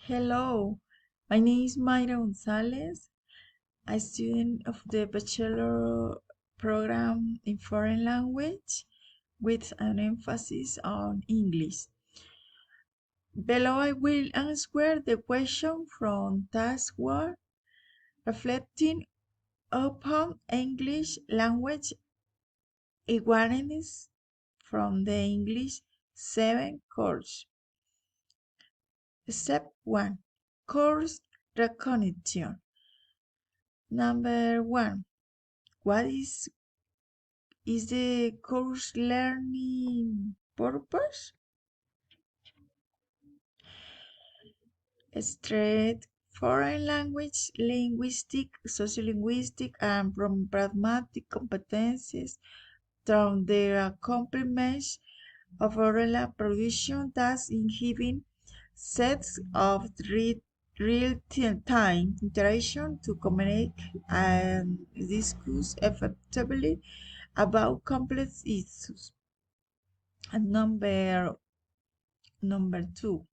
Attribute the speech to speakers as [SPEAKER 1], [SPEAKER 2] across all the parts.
[SPEAKER 1] Hello, my name is Mayra Gonzalez, a student of the Bachelor program in Foreign Language with an emphasis on English. Below I will answer the question from Task 1, reflecting upon English language awareness from the English 7 course. Step 1, Course Recognition. Number 1. What is the course learning purpose? Straight foreign language, linguistic, sociolinguistic, and pragmatic competencies through their accomplishment of oral production, thus inhibiting sets of real-time interaction to communicate and discuss effectively about complex issues. And number 2,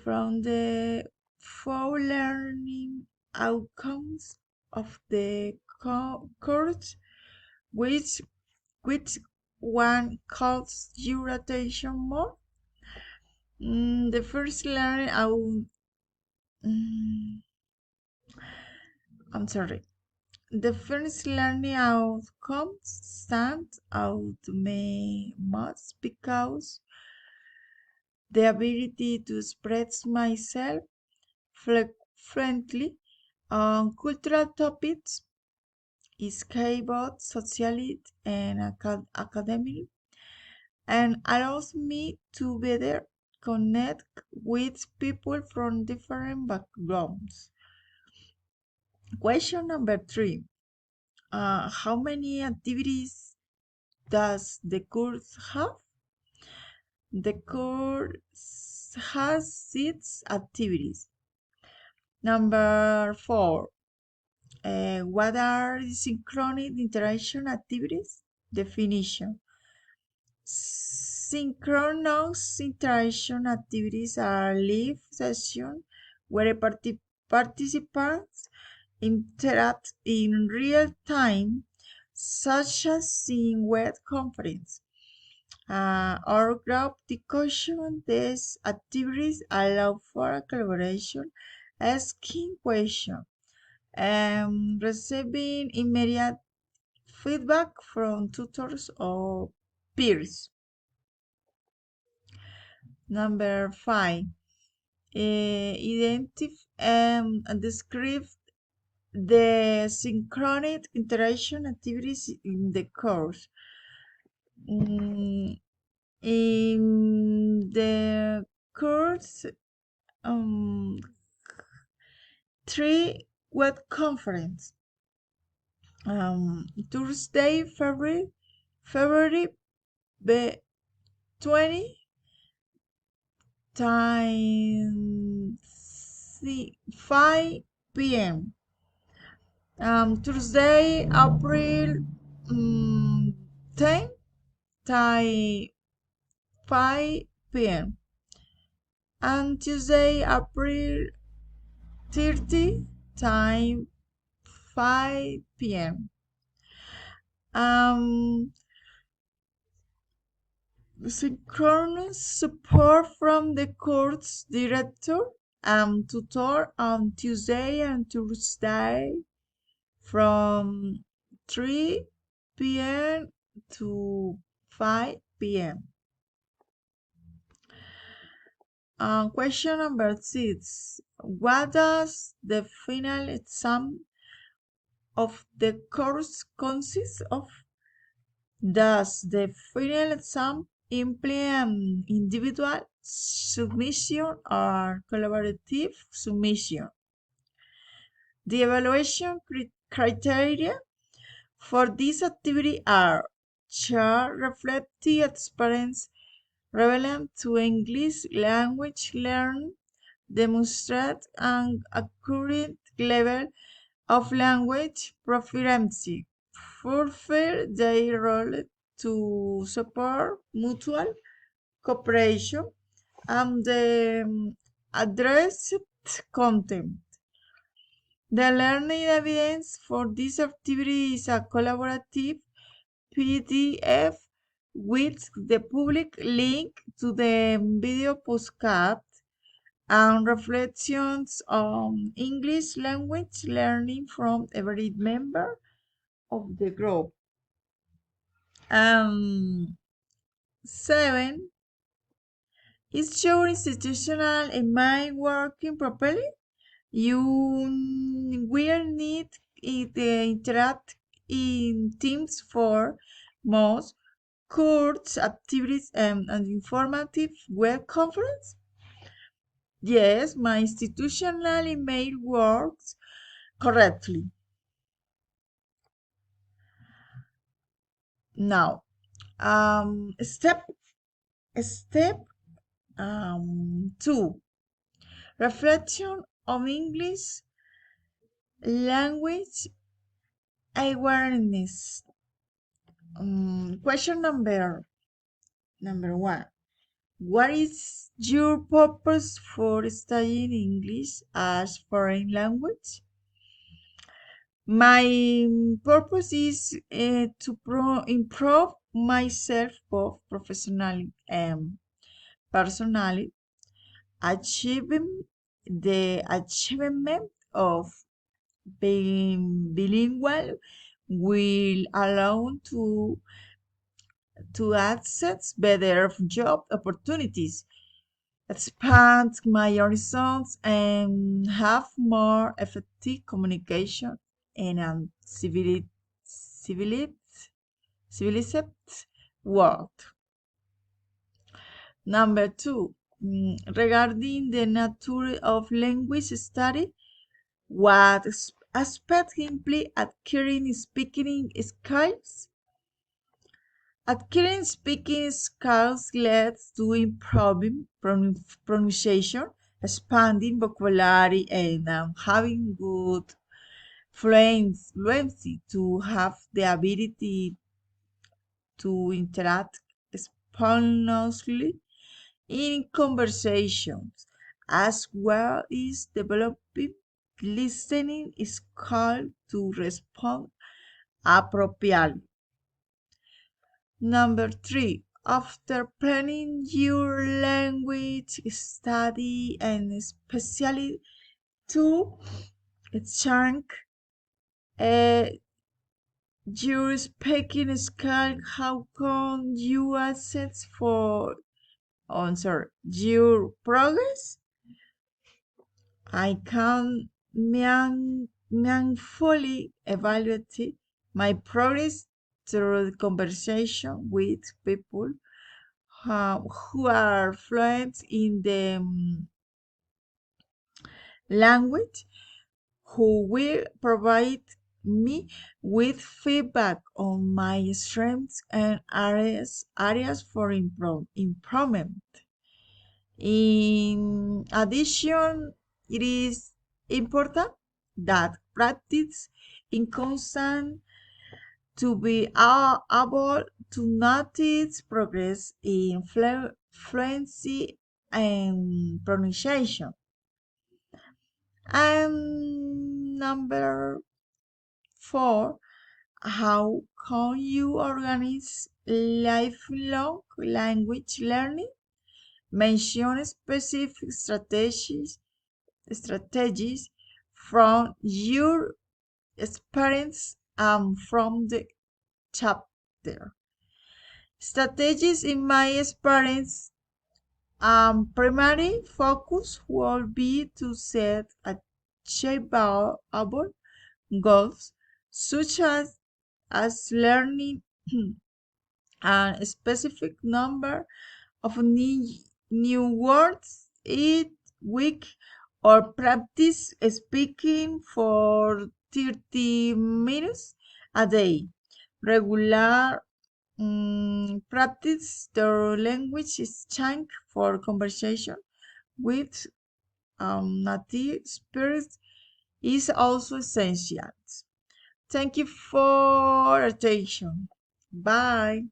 [SPEAKER 1] from the 4 learning outcomes of the course, which one calls your attention more? The first learning I'm sorry. The first learning outcomes stand out to me most because the ability to express myself fluently on cultural topics is key both socially and academically, and allows me to better connect with people from different backgrounds. Question number 3. How many activities does the course have? The course has 6 activities. Number 4. What are synchronous interaction activities? Definition. Synchronous interaction activities are live sessions where participants interact in real time, such as in web conference or group discussion. These activities allow for collaboration, asking questions, and receiving immediate feedback from tutors or peers. Number 5. Identify and describe the synchronous interaction activities in the course. In the course, 3 web conference. Thursday, February 20, time 5 p.m. Tuesday, April 10, time 5 p.m. And Tuesday, April 30, time 5 p.m. Synchronous support from the course director and tutor on Tuesday and Thursday from 3 p.m. to 5 p.m. Question number 6. What does the final exam of the course consist of? Does the final exam imply individual submission or collaborative submission? The evaluation criteria for this activity are: share reflective experience relevant to English language learning, demonstrate an accurate level of language proficiency, fulfill their role to support mutual cooperation, and addressed content. The learning evidence for this activity is a collaborative PDF with the public link to the video postcard and reflections on English language learning from every member of the group. 7. Is your institutional email working properly? You will need it interact in Teams for most course activities and informative web conference. Yes, my institutional email works correctly. Now, step 2. Reflection on English language awareness. Question number 1. What is your purpose for studying English as foreign language? My purpose is to improve myself both professionally and personally. Achieving the achievement of being bilingual will allow to access better job opportunities, expand my horizons, and have more effective communication in a civilized world. Number 2, regarding the nature of language study, what aspect simply acquiring speaking skills? Acquiring speaking skills leads to improving pronunciation, expanding vocabulary, and having good fluency to have the ability to interact spontaneously in conversations, as well as developing listening skills to respond appropriately. Number 3, after planning your language study and especially to chunk your speaking skill, how can you assess your progress? I can meaningfully evaluate my progress through conversation with people who are fluent in the language, who will provide me with feedback on my strengths and areas for improvement. In addition, it is important that practice in constant to be able to notice progress in fluency and pronunciation. And number 4, how can you organize lifelong language learning? Mention specific strategies from your experience and from the chapter. Strategies in my experience, primary focus will be to set achievable goals, such as learning a specific number of new words each week, or practice speaking for 30 minutes a day. Regular practice the language exchange for conversation with native speakers is also essential. Thank you for attention. Bye.